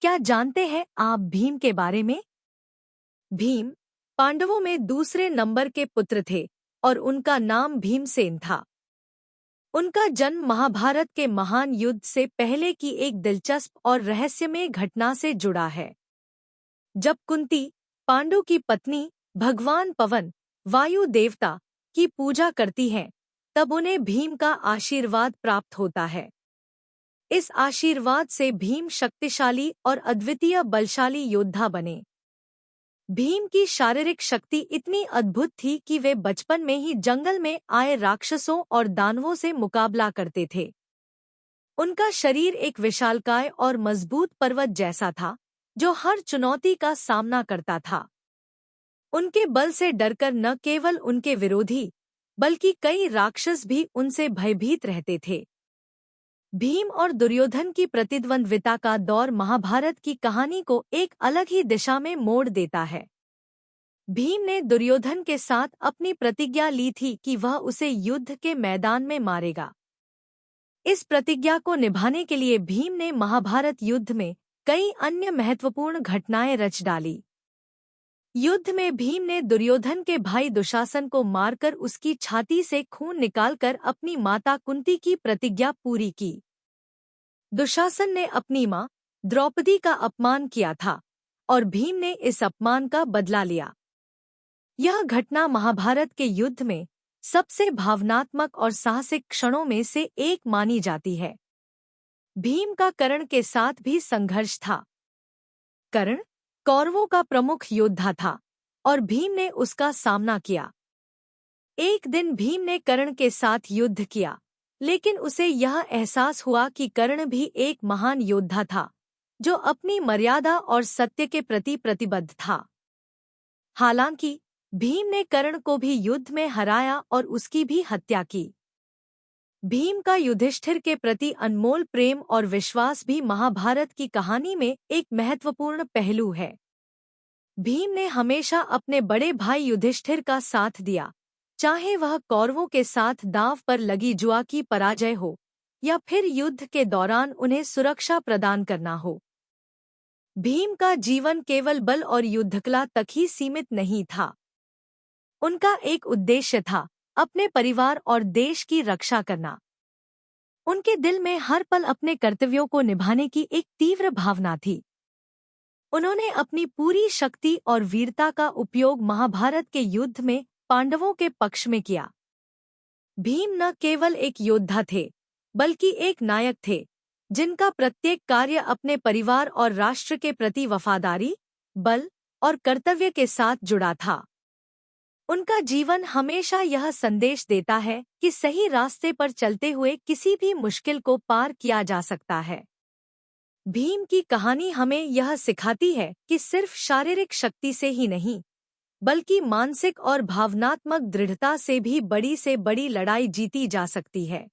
क्या जानते हैं आप भीम के बारे में? भीम पांडवों में दूसरे नंबर के पुत्र थे और उनका नाम भीमसेन था। उनका जन्म महाभारत के महान युद्ध से पहले की एक दिलचस्प और रहस्यमय घटना से जुड़ा है। जब कुंती, पांडु की पत्नी, भगवान पवन, वायु देवता की पूजा करती हैं, तब उन्हें भीम का आशीर्वाद प्राप्त होता है। इस आशीर्वाद से भीम शक्तिशाली और अद्वितीय बलशाली योद्धा बने। भीम की शारीरिक शक्ति इतनी अद्भुत थी कि वे बचपन में ही जंगल में आए राक्षसों और दानवों से मुकाबला करते थे। उनका शरीर एक विशालकाय और मजबूत पर्वत जैसा था, जो हर चुनौती का सामना करता था। उनके बल से डरकर न केवल उनके विरोधी, बल्कि कई राक्षस भी उनसे भयभीत रहते थे। भीम और दुर्योधन की प्रतिद्वंद्विता का दौर महाभारत की कहानी को एक अलग ही दिशा में मोड़ देता है। भीम ने दुर्योधन के साथ अपनी प्रतिज्ञा ली थी कि वह उसे युद्ध के मैदान में मारेगा। इस प्रतिज्ञा को निभाने के लिए भीम ने महाभारत युद्ध में कई अन्य महत्वपूर्ण घटनाएं रच डाली। युद्ध में भीम ने दुर्योधन के भाई दुशासन को मारकर उसकी छाती से खून निकालकर अपनी माता कुंती की प्रतिज्ञा पूरी की। दुशासन ने अपनी मां द्रौपदी का अपमान किया था और भीम ने इस अपमान का बदला लिया। यह घटना महाभारत के युद्ध में सबसे भावनात्मक और साहसिक क्षणों में से एक मानी जाती है। भीम का कर्ण के साथ भी संघर्ष था। कर्ण कौरवों का प्रमुख योद्धा था और भीम ने उसका सामना किया। एक दिन भीम ने कर्ण के साथ युद्ध किया, लेकिन उसे यह एहसास हुआ कि कर्ण भी एक महान योद्धा था, जो अपनी मर्यादा और सत्य के प्रति प्रतिबद्ध था। हालांकि भीम ने कर्ण को भी युद्ध में हराया और उसकी भी हत्या की। भीम का युधिष्ठिर के प्रति अनमोल प्रेम और विश्वास भी महाभारत की कहानी में एक महत्वपूर्ण पहलू है। भीम ने हमेशा अपने बड़े भाई युधिष्ठिर का साथ दिया, चाहे वह कौरवों के साथ दांव पर लगी जुआ की पराजय हो या फिर युद्ध के दौरान उन्हें सुरक्षा प्रदान करना हो। भीम का जीवन केवल बल और युद्धकला तक ही सीमित नहीं था। उनका एक उद्देश्य था, अपने परिवार और देश की रक्षा करना। उनके दिल में हर पल अपने कर्तव्यों को निभाने की एक तीव्र भावना थी। उन्होंने अपनी पूरी शक्ति और वीरता का उपयोग महाभारत के युद्ध में पांडवों के पक्ष में किया। भीम न केवल एक योद्धा थे, बल्कि एक नायक थे, जिनका प्रत्येक कार्य अपने परिवार और राष्ट्र के प्रति वफादारी, बल और कर्तव्य के साथ जुड़ा था। उनका जीवन हमेशा यह संदेश देता है कि सही रास्ते पर चलते हुए किसी भी मुश्किल को पार किया जा सकता है। भीम की कहानी हमें यह सिखाती है कि सिर्फ शारीरिक शक्ति से ही नहीं, बल्कि मानसिक और भावनात्मक दृढ़ता से भी बड़ी से बड़ी लड़ाई जीती जा सकती है।